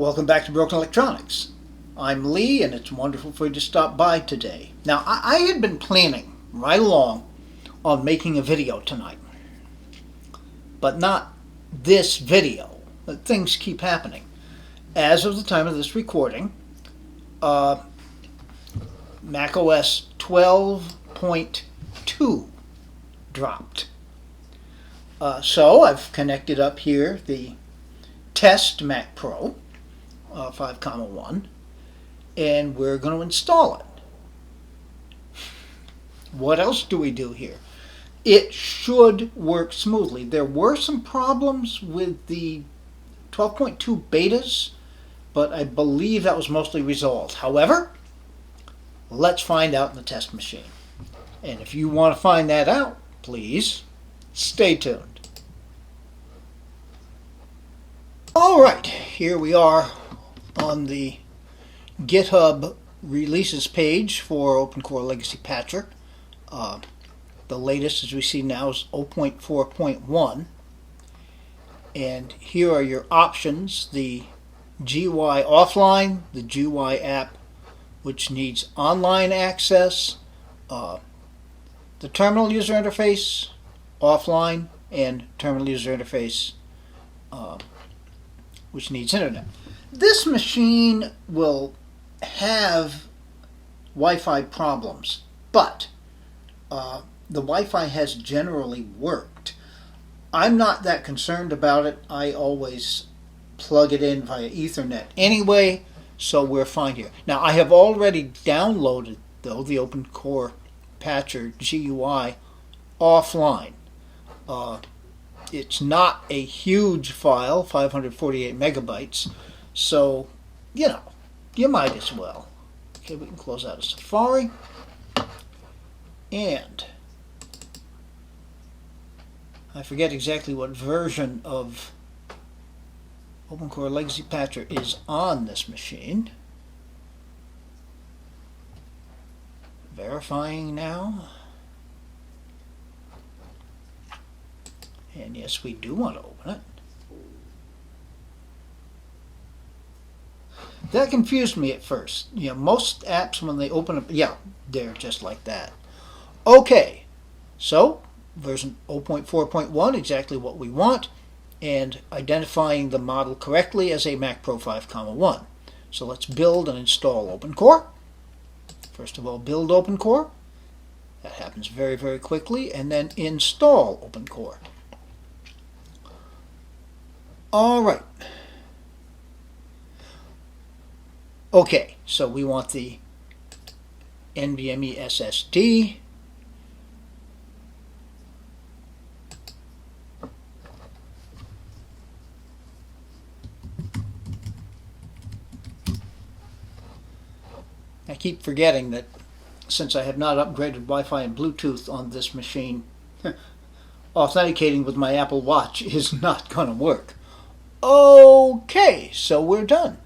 Welcome back to Broken Electronics. I'm Lee, and it's wonderful for you to stop by today. Now, I had been planning right along on making a video tonight, but not this video. Things keep happening. As of the time of this recording, macOS 12.2 dropped. So I've connected up here the test Mac Pro 5.1, and we're going to install it. What else do we do here? It should work smoothly. There were some problems with the 12.2 betas, but I believe that was mostly resolved. However, let's find out in the test machine. And if you want to find that out, please stay tuned. All right, here we are on the GitHub releases page for OpenCore Legacy Patcher. The latest, as we see now, is 0.4.1. And here are your options: the GUI offline, the GUI app, which needs online access, the terminal user interface, offline, and terminal user interface, which needs internet. This machine will have Wi-Fi problems, but the Wi-Fi has generally worked. I'm not that concerned about it. I always plug it in via Ethernet anyway, so we're fine here. Now, I have already downloaded, though, the OpenCore Patcher GUI offline. It's not a huge file, 548 megabytes, so, you might as well. Okay, we can close out of Safari. And I forget exactly what version of OpenCore Legacy Patcher is on this machine. Verifying now. And yes, we do want to open it. That confused me at first. Most apps, when they open up, they're just like that. Okay, so version 0.4.1, exactly what we want, and identifying the model correctly as a Mac Pro 5.1. So let's build and install OpenCore. First of all, build OpenCore. That happens very, very quickly, and then install OpenCore. All right. Okay, so we want the NVMe SSD. I keep forgetting that since I have not upgraded Wi-Fi and Bluetooth on this machine, authenticating with my Apple Watch is not going to work. Okay, so we're done.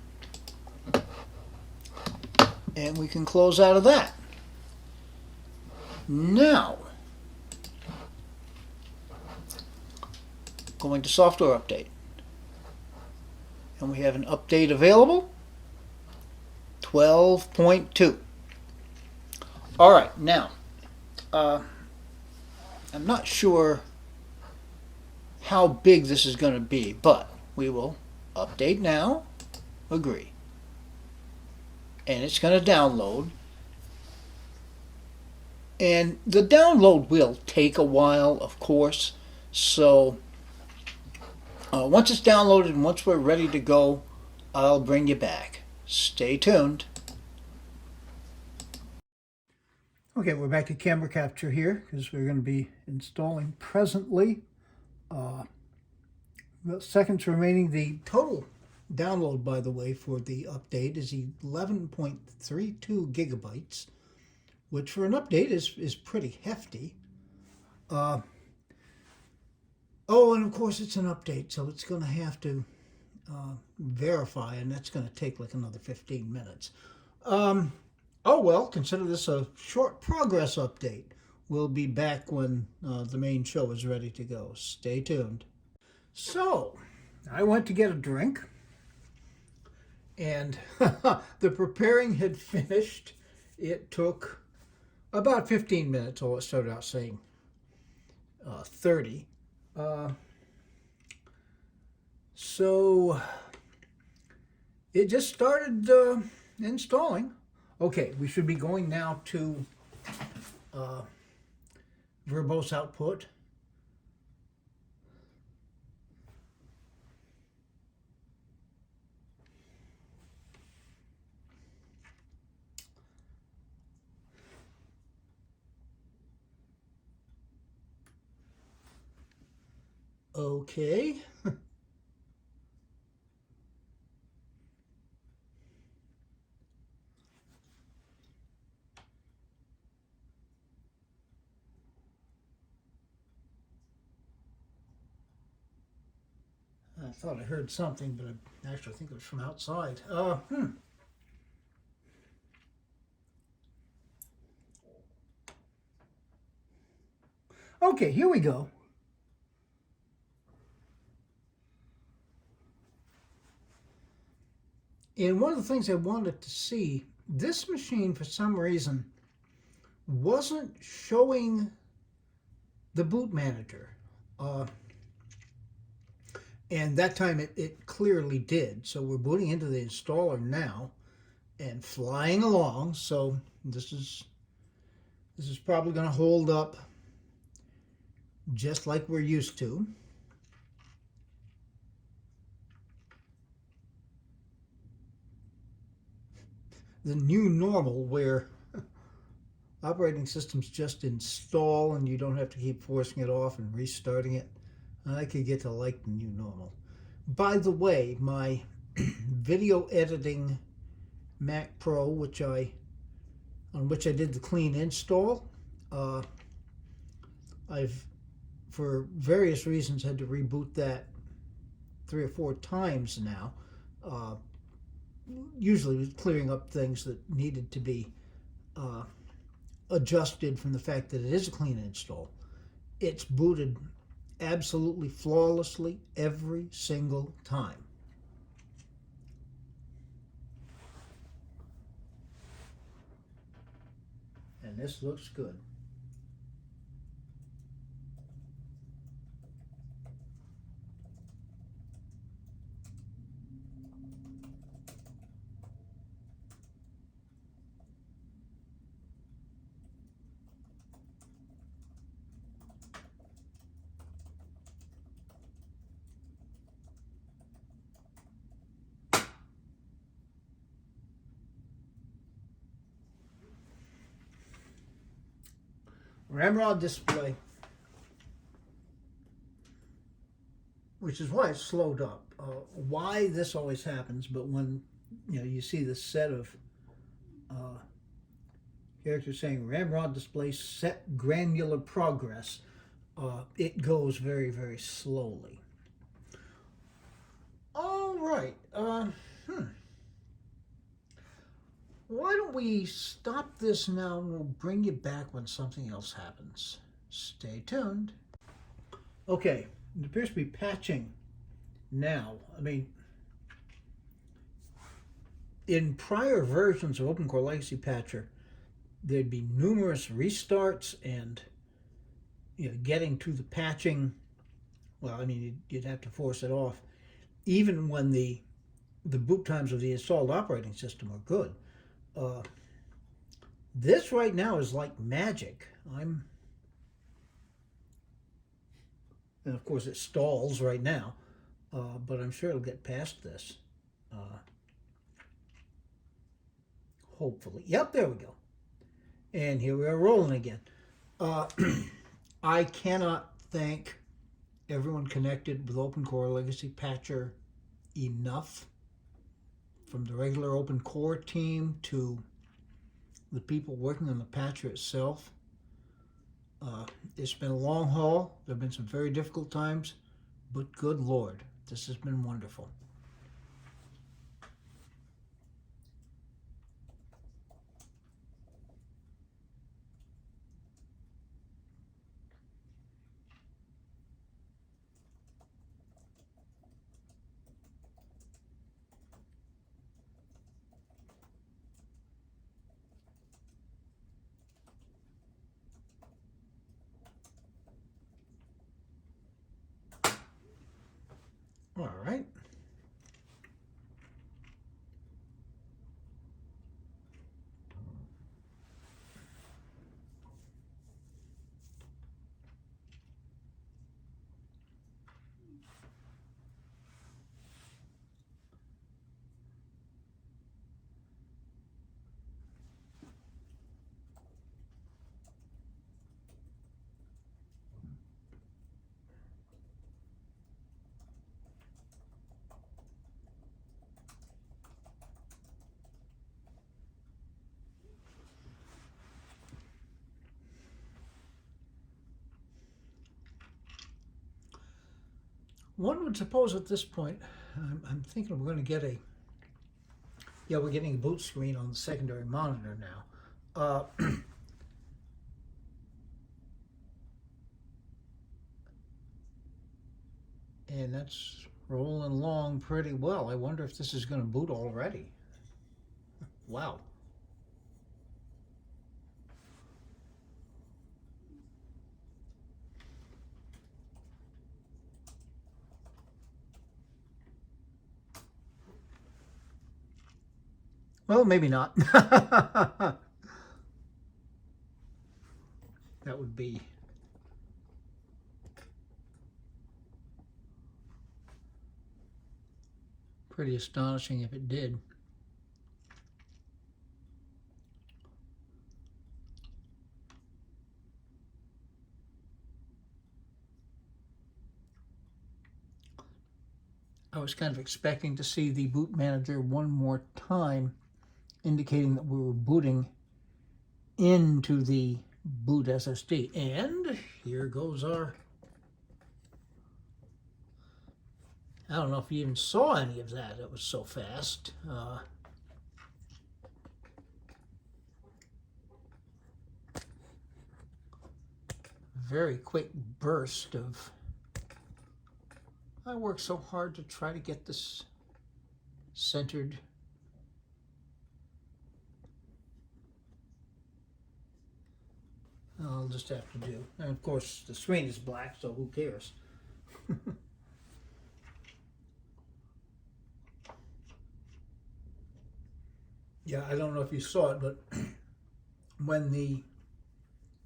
And we can close out of that. Now, going to software update. And we have an update available, 12.2. All right, now, I'm not sure how big this is going to be, but we will update now, agree. And it's going to download. And the download will take a while, of course. So once it's downloaded and once we're ready to go, I'll bring you back. Stay tuned. Okay, we're back to camera capture here because we're going to be installing presently. Seconds remaining. The total download, by the way, for the update is 11.32 gigabytes, which for an update is pretty hefty. Oh, and of course it's an update, so it's going to have to verify, and that's going to take like another 15 minutes. Oh well, consider this a short progress update. We'll be back when the main show is ready to go. Stay tuned. So, I went to get a drink, And the preparing had finished. It took about 15 minutes, although it started out saying 30. So it just started installing. Okay, we should be going now to verbose output. Okay. I thought I heard something, but I actually think it was from outside. Okay, here we go. And one of the things I wanted to see, this machine for some reason wasn't showing the boot manager. And that time it clearly did. So we're booting into the installer now and flying along. So this is probably going to hold up just like we're used to. The new normal where operating systems just install and you don't have to keep forcing it off and restarting it. I could get to like the new normal. By the way, my video editing Mac Pro, on which I did the clean install, I've, for various reasons, had to reboot that 3 or 4 times now. Usually clearing up things that needed to be adjusted from the fact that it is a clean install. It's booted absolutely flawlessly every single time. And this looks good. Ramrod display, which is why it's slowed up. Why this always happens, but when you see this set of characters saying Ramrod display set granular progress, it goes very, very slowly. All right. Why don't we stop this now and we'll bring you back when something else happens. Stay tuned. Okay, it appears to be patching now. I mean, in prior versions of OpenCore Legacy Patcher, there'd be numerous restarts and getting to the patching. Well, I mean, you'd have to force it off, even when the boot times of the installed operating system are good. This right now is like magic. And of course it stalls right now, but I'm sure it'll get past this. Hopefully. Yep, there we go. And here we are rolling again. I cannot thank everyone connected with OpenCore Legacy Patcher enough. From the regular OpenCore team to the people working on the patcher itself. It's been a long haul. There have been some very difficult times, but good Lord, this has been wonderful. All right. One would suppose at this point, I'm thinking we're going to get we're getting a boot screen on the secondary monitor now. And that's rolling along pretty well. I wonder if this is going to boot already. Wow. Well, maybe not. That would be pretty astonishing if it did. I was kind of expecting to see the boot manager one more time, indicating that we were booting into the boot SSD. And here goes our... I don't know if you even saw any of that. It was so fast. Very quick burst of... I worked so hard to try to get this centered. I'll just have to do. And of course, the screen is black, so who cares? Yeah, I don't know if you saw it, but when the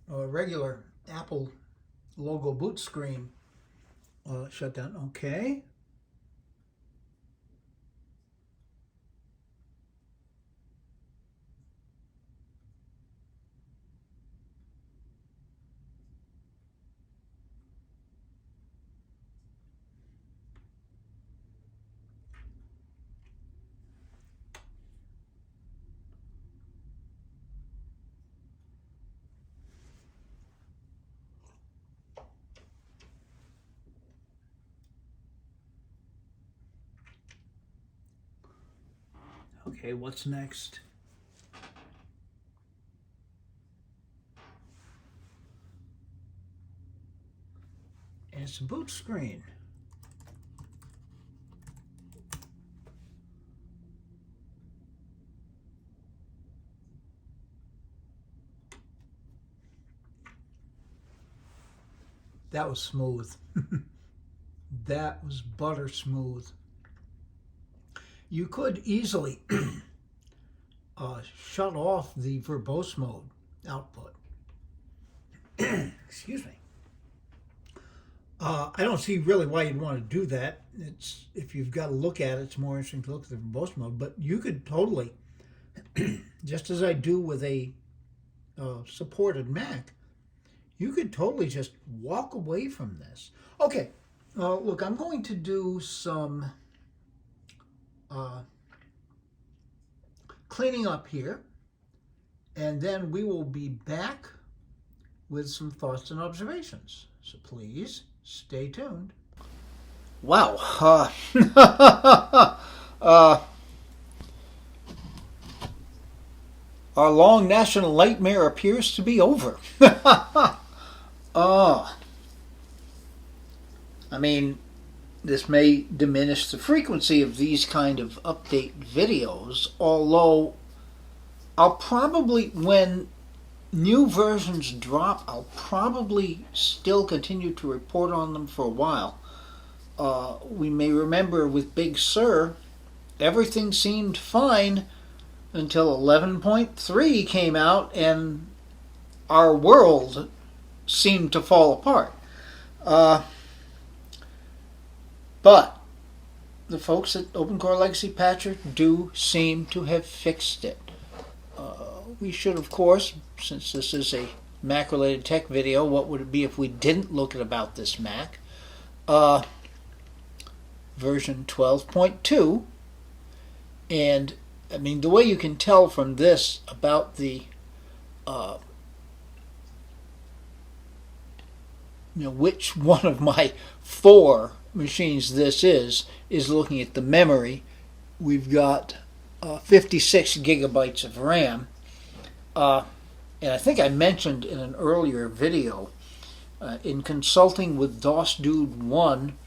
regular Apple logo boot screen shut down. Okay. Okay, what's next? And it's a boot screen. That was smooth. That was butter smooth. You could easily shut off the verbose mode output. Excuse me. I don't see really why you'd want to do that. It's, if you've got to look at it, it's more interesting to look at the verbose mode. But you could totally, just as I do with a supported Mac, you could totally just walk away from this. Okay, look, I'm going to do some cleaning up here, and then we will be back with some thoughts and observations. So please stay tuned. Wow. Our long national nightmare appears to be over. I mean, this may diminish the frequency of these kind of update videos, although I'll probably, when new versions drop, I'll probably still continue to report on them for a while. we may remember with Big Sur, everything seemed fine until 11.3 came out and our world seemed to fall apart. But the folks at OpenCore Legacy Patcher do seem to have fixed it. We should, of course, since this is a Mac-related tech video, what would it be if we didn't look at about this Mac? Version 12.2, and I mean, the way you can tell from this about the which one of my 4 machines this is looking at the memory. We've got 56 gigabytes of RAM, and I think I mentioned in an earlier video, in consulting with DOS Dude 1,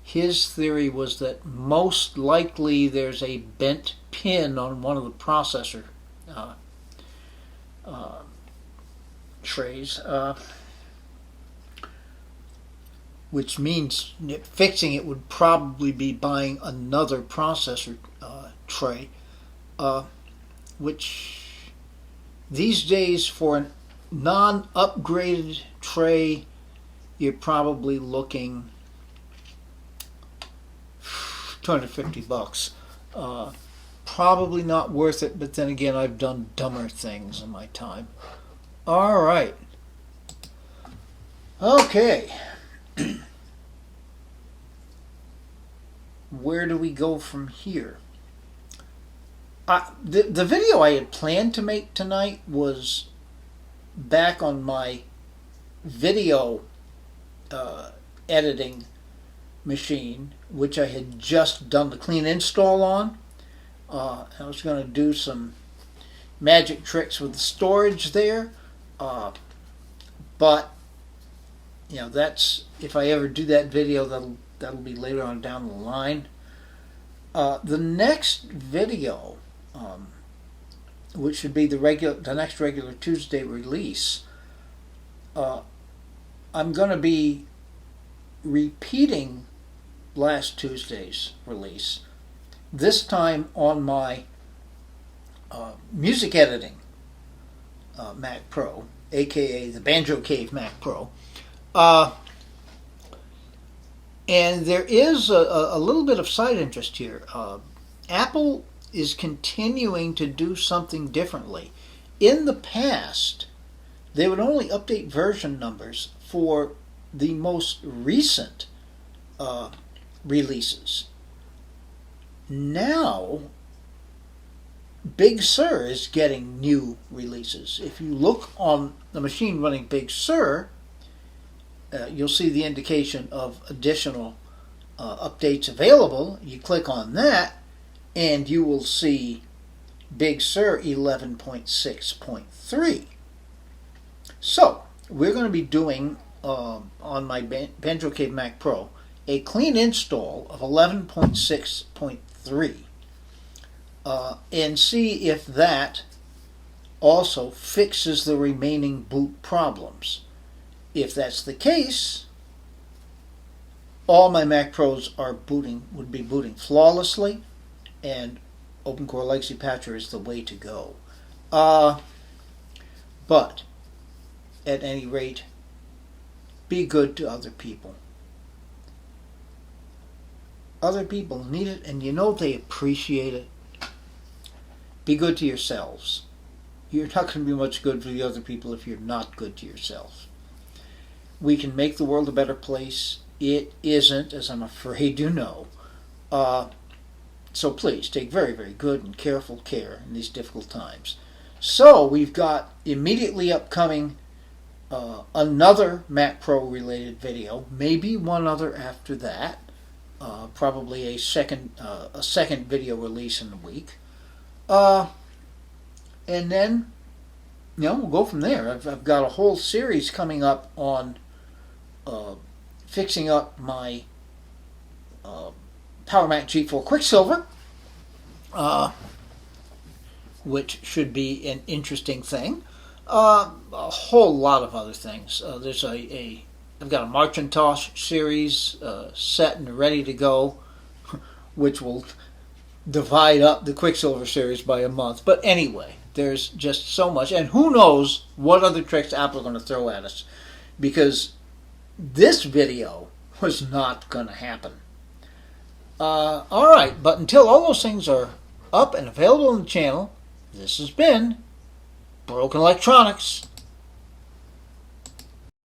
his theory was that most likely there's a bent pin on one of the processor trays, which means fixing it would probably be buying another processor tray, which these days for a non-upgraded tray, you're probably looking $250. Probably not worth it, but then again, I've done dumber things in my time. All right. Okay. Where do we go from here? The video I had planned to make tonight was back on my video editing machine, which I had just done the clean install on. I was going to do some magic tricks with the storage there, but that's, if I ever do that video, that'll be later on down the line. The next video, which should be the next regular Tuesday release, I'm going to be repeating last Tuesday's release, this time on my music editing Mac Pro, aka the Banjo Cave Mac Pro. And there is a little bit of side interest here. Apple is continuing to do something differently. In the past, they would only update version numbers for the most recent releases. Now, Big Sur is getting new releases. If you look on the machine running Big Sur, you'll see the indication of additional updates available. You click on that, and you will see Big Sur 11.6.3. So, we're going to be doing, on my Banjo Cave Mac Pro, a clean install of 11.6.3 and see if that also fixes the remaining boot problems. If that's the case, all my Mac Pros would be booting flawlessly, and OpenCore Legacy Patcher is the way to go. But at any rate, be good to other people. Other people need it, and they appreciate it. Be good to yourselves. You're not going to be much good for the other people if you're not good to yourself. We can make the world a better place. It isn't, as I'm afraid you know. So please, take very, very good and careful care in these difficult times. So, we've got immediately upcoming another Mac Pro related video, maybe one other after that, probably a second video release in a week, and then we'll go from there. I've got a whole series coming up on fixing up my Power Mac G4 Quicksilver, which should be an interesting thing. A whole lot of other things. There's a I've got a Marcintosh series set and ready to go, which will divide up the Quicksilver series by a month. But anyway, there's just so much, and who knows what other tricks Apple are going to throw at us, because this video was not going to happen. Alright, but until all those things are up and available on the channel, this has been Broken Electronics.